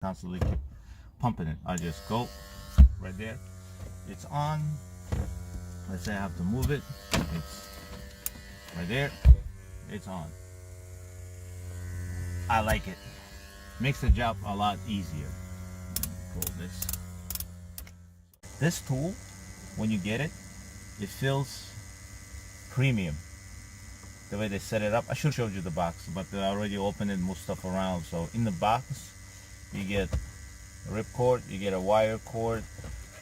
constantly keep pumping it. I just go right there, it's on. Let's say I have to move it, it's right there, it's on. I like it. Makes the job a lot easier. Pull this. This tool, when you get it, it feels premium. The way they set it up. I should have showed you the box, but they already opened it, moved stuff around. So in the box, you get a rip cord, you get a wire cord,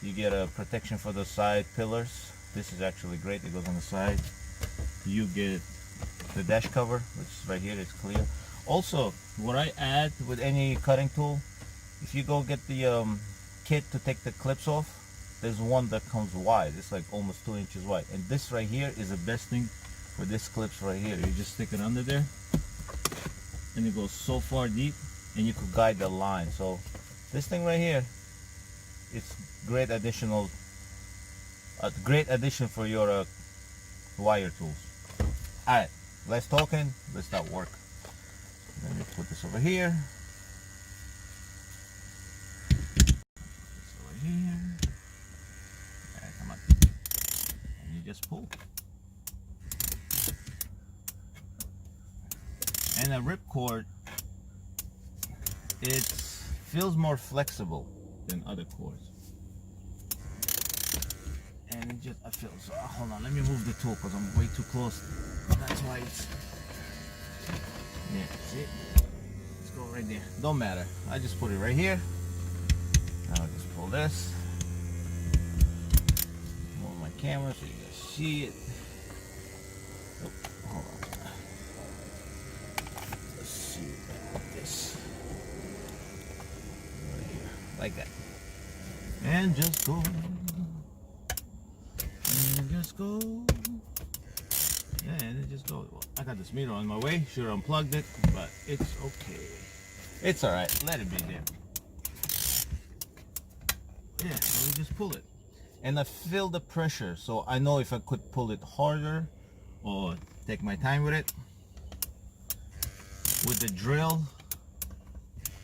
you get a protection for the side pillars. This is actually great, it goes on the side. You get the dash cover, which is right here, it's clear. Also, what I add with any cutting tool, if you go get the kit to take the clips off, there's one that comes wide. It's like almost 2 inches wide. And this right here is the best thing for this clips right here. You just stick it under there, and it goes so far deep, and you could guide the line. So this thing right here, it's great additional, a great addition for your wire tools. All right, less talking, let's start work. Let me put this over here. This over here. All right, come on. And you just pull. And a ripcord, it feels more flexible than other cords. And it just, I feel so. Hold on, let me move the tool because I'm way too close. That's why it's. Yeah, see? Let's go right there. Don't matter. I just put it right here. Now I'll just pull this. Move my camera so you guys see it. Oh, hold on. Let's see this. Right here. Like that. And just go. And just go. Yeah, and it just goes. Well, I got this meter on my way. Should have unplugged it, but it's okay. It's alright. Let it be there. Yeah, so we just pull it. And I feel the pressure, so I know if I could pull it harder or take my time with it. With the drill,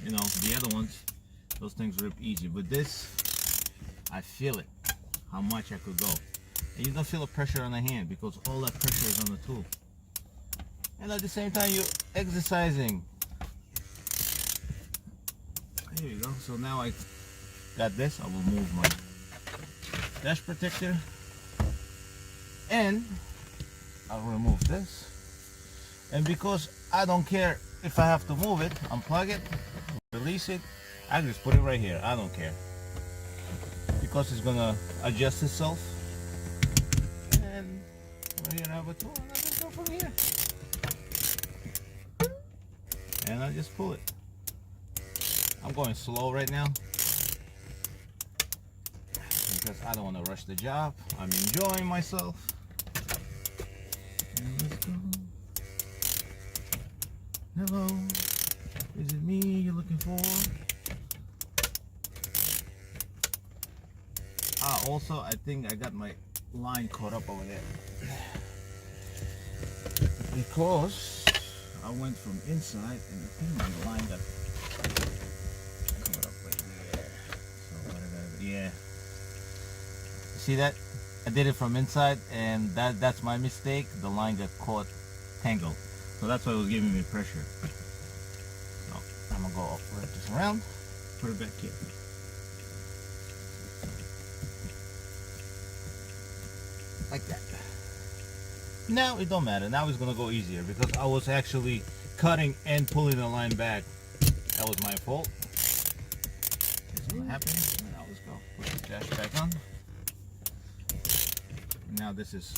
you know, the other ones, those things rip easy. But this, I feel it, how much I could go. And you don't feel the pressure on the hand because all that pressure is on the tool. And at the same time, you're exercising. Here you go. So now I got this. I will move my dash protector. And I'll remove this. And because I don't care if I have to move it, unplug it, release it, I just put it right here. I don't care. Because it's going to adjust itself. And right here I have a tool, and I just go from here. And I just pull it. I'm going slow right now because I don't want to rush the job. I'm enjoying myself. And let's go. Hello, is it me you're looking for? Also, I think I got my line caught up over there because I went from inside and I think my line got caught up right there. So what I gotta do? Yeah. See that? I did it from inside, and that's my mistake. The line got caught, tangled. So that's why it was giving me pressure. So I'm gonna go wrap this around, put it back here. Like that. Now it don't matter. Now it's gonna go easier because I was actually cutting and pulling the line back. That was my fault. It's gonna happen. Now let's go. Put the dash back on. Now this is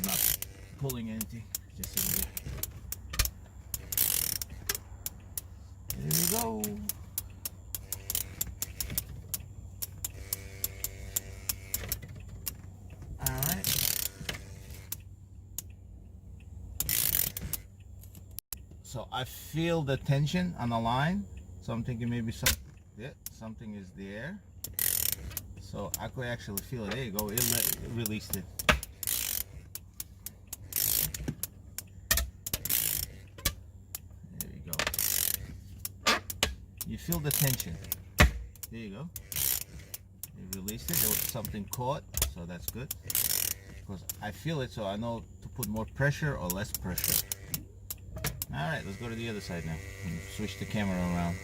not pulling anything. Just sitting there. There we go. Alright. So I feel the tension on the line. So I'm thinking maybe something is there. So I could actually feel it. There you go. It released it. There you go. you feel the tension. There you go. You released it. There was something caught, so that's good. Because I feel it, so I know to put more pressure or less pressure. Alright, let's go to the other side now. And switch the camera around.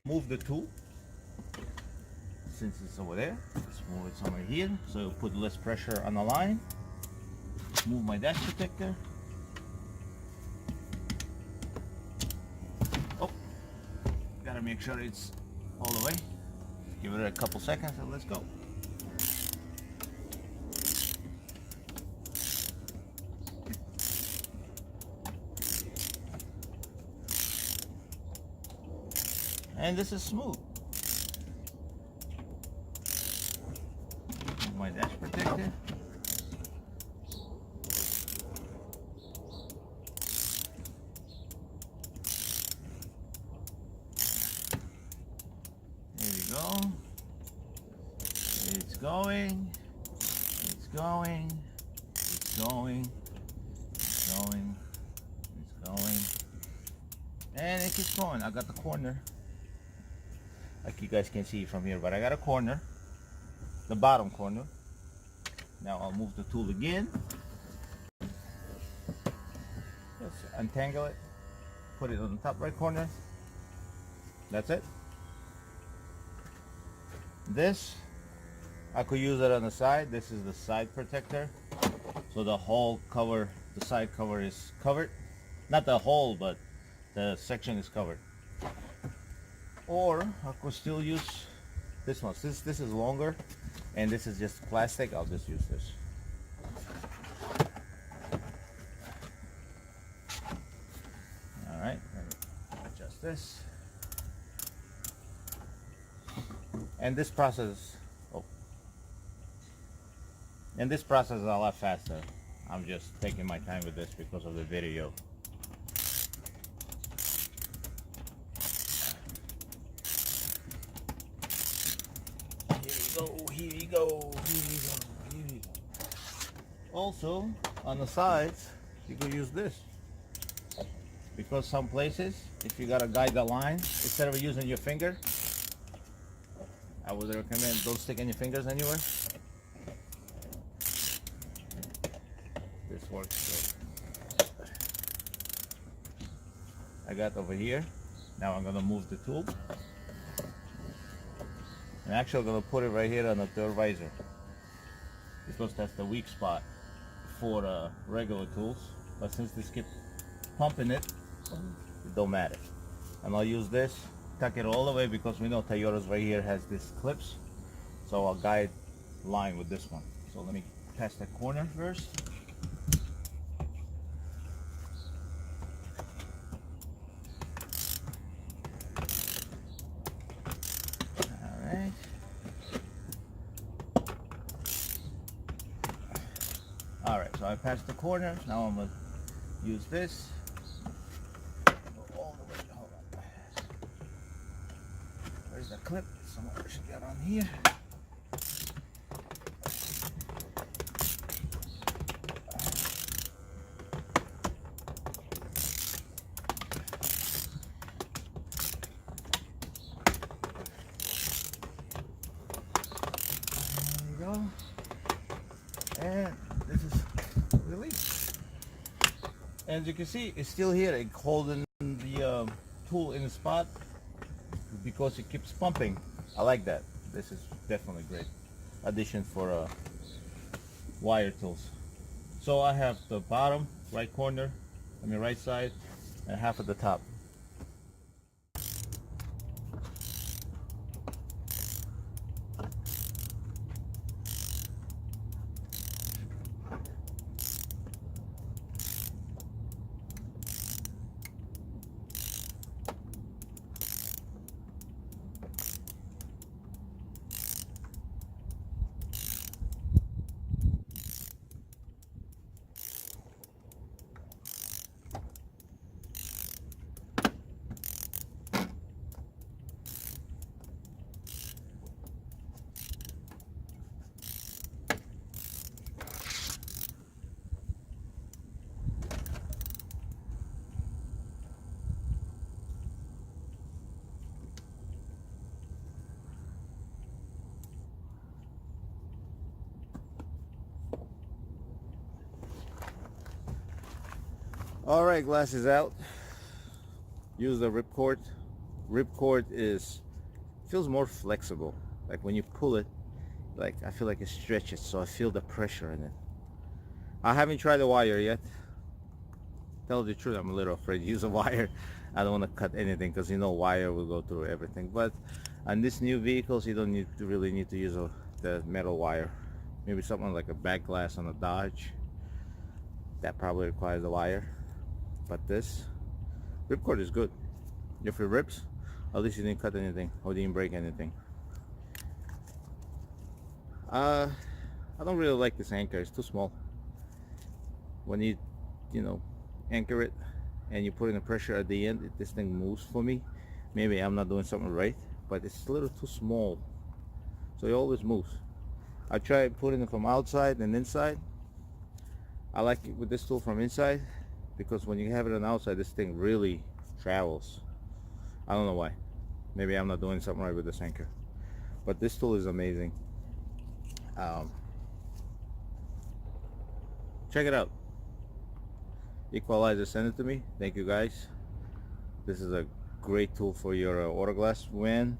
Move the tool. Since it's over there, let's move it somewhere here, so it'll put less pressure on the line. Move my dash protector. Oh, gotta make sure it's all the way. Give it a couple seconds and let's go. And this is smooth. Move my dash protector. There we go. It's going. It's going. It's going. It's going. It's going. And it keeps going. I got the corner. Like you guys can see from here, but I got a corner, the bottom corner. Now I'll move the tool again. Just untangle it, put it on the top right corner. That's it. This, I could use it on the side. This is the side protector. So the whole cover, the side cover is covered. Not the whole, but the section is covered. Or I could still use this one. Since this is longer and this is just plastic, I'll just use this. Alright, adjust this. And this process, and this process is a lot faster. I'm just taking my time with this because of the video. Here we go. Also, on the sides, you could use this. Because some places, if you gotta guide the line, instead of using your finger, I would recommend don't stick any fingers anywhere. This works good. I got over here. Now I'm gonna move the tool. And actually I'm going to put it right here on the third visor because that's the weak spot for regular tools, but since this keeps pumping it, it don't matter. And I'll use this, tuck it all the way because we know Toyota's right here has these clips, so I'll guide line with this one. So let me pass that corner first. Alright, so I passed the corner. Now I'm going to use this. Go all the way. Hold on. Where's the clip? Somewhere should get on here. There you go. And this is released. As you can see, it's still here, it's holding the tool in the spot because it keeps pumping. I like that. This is definitely great addition for wire tools. So I have the bottom right corner, right side, and half of the top. Alright, glass is out. Use the ripcord. Ripcord feels more flexible. Like when you pull it, like I feel like it stretches, so I feel the pressure in it. I haven't tried the wire yet. Tell the truth, I'm a little afraid to use a wire. I don't want to cut anything because wire will go through everything. But on these new vehicles, you don't really need to use the metal wire. Maybe something like a back glass on a Dodge, that probably requires a wire. But this ripcord is good. If it rips, at least you didn't cut anything or didn't break anything. I don't really like this anchor. It's too small. When you anchor it and you put in the pressure at the end, this thing moves for me. Maybe I'm not doing something right, but it's a little too small, so it always moves. I tried putting it from outside and inside. I like it with this tool from inside because when you have it on the outside, this thing really travels. I don't know why. Maybe I'm not doing something right with this anchor, but this tool is amazing. Check it out. Equalizer sent it to me. Thank you guys. This is a great tool for your auto glass when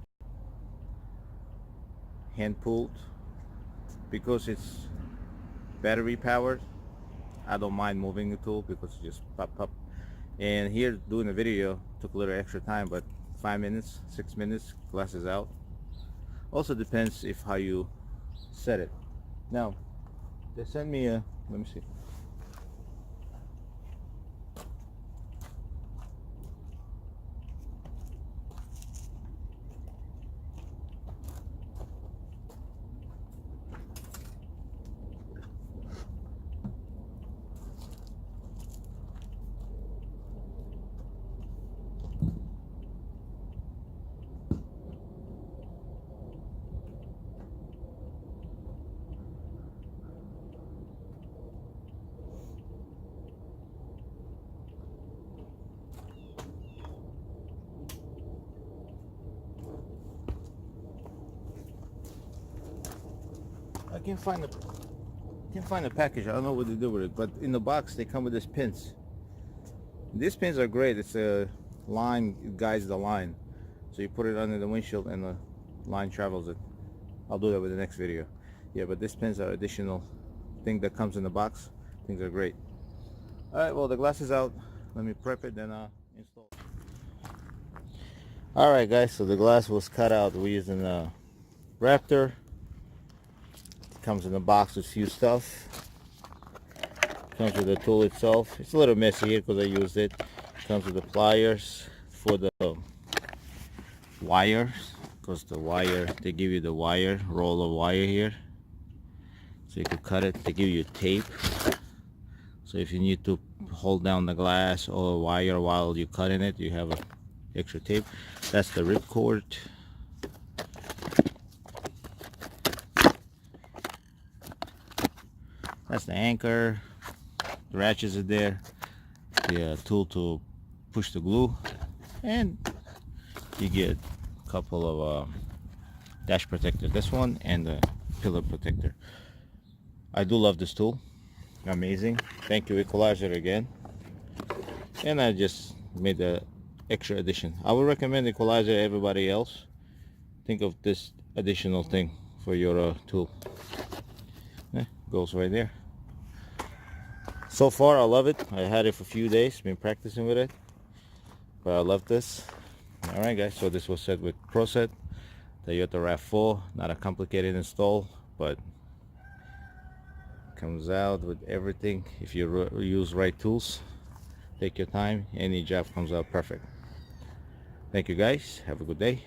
hand pulled. Because it's battery powered, I don't mind moving the tool because it just pop. And here doing the video took a little extra time, but 5 minutes, 6 minutes, glass is out. Also depends if how you set it. Now they sent me a, let me see. I can't find the package. I don't know what to do with it, but in the box they come with these pins. These pins are great. It's a line, it guides the line, so you put it under the windshield and the line travels it. I'll do that with the next video. Yeah, but these pins are additional thing that comes in the box. Things are great. Alright, well the glass is out. Let me prep it, then install. Alright guys, so the glass was cut out. We're using a Raptor. Comes in a box with few stuff. Comes with the tool itself. It's a little messy here because I used it. Comes with the pliers for the wires, because the wire, they give you the wire, roll of wire here, so you can cut it. They give you tape, so if you need to hold down the glass or wire while you're cutting it, you have a extra tape. That's the ripcord. That's the anchor. The ratchets are there. The tool to push the glue, and you get a couple of dash protector. This one and the pillar protector. I do love this tool. Amazing. Thank you, Equalizer, again. And I just made the extra addition. I would recommend Equalizer to everybody else. Think of this additional thing for your tool. Goes right there. So far I love it. I had it for a few days, been practicing with it, but I love this. Alright guys, so this was set with ProSet, the Toyota RAV4. Not a complicated install, but comes out with everything. If you use right tools, take your time, any job comes out perfect. Thank you guys, have a good day.